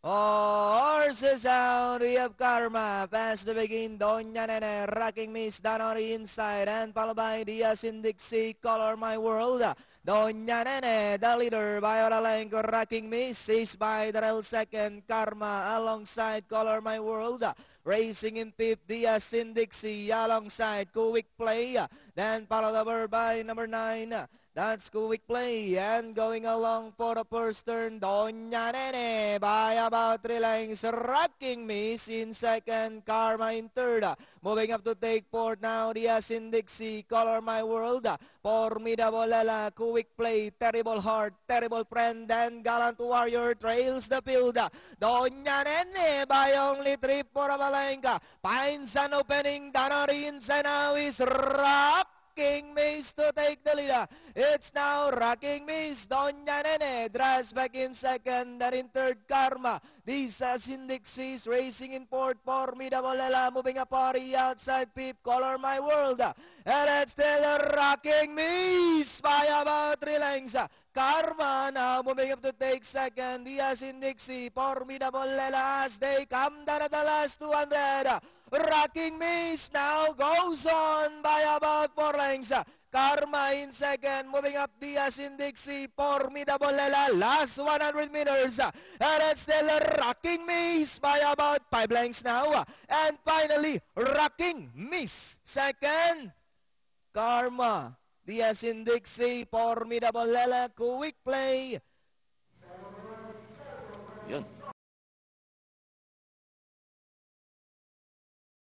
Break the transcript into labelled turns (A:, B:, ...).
A: Horses out, we have Karma, fast to begin, Doña Nene, rocking Miss down on the inside, and followed by Diaz in Dixie, Color My World. Doña Nene, the leader, by Oralenco, rocking Miss, is by the rail second, Karma, alongside Color My World. Racing in fifth, Diaz in Dixie, alongside Quick Play, then followed over by number 9, that's Quick Play, and going along for the first turn, Doña Nene by about 3 lengths, rocking Miss in second, Karma in third. Moving up to take fourth now, Diaz in Dixie, Color My World. Formidable Lela, Quick Play, Terrible Heart, Terrible Friend, and Gallant Warrior trails the field. Doña Nene by only 3 for Avalenca, finds an opening, Danori inside now is Rocking Miss to take the lead. It's now Rocking Miss, Doña Nene drives back in second, and in third Karma. This Dixie is racing in fourth, Formidable Lela moving up party outside fifth, Color My World. And it's still Rocking Miss by about 3 lengths. Karma now moving up to take second, Diaz in Dixie, Formidable Lela as they come down at the last 200. Rocking Miss now goes on by about 4 lengths. Karma in second, moving up Diaz in Dixie, Formidable Lela, last 100 meters. And it's still Rocking Miss by about 5 lengths now. And finally, Rocking Miss second, Karma, Diaz in Dixie, Formidable Lela, Quick Play. Yun.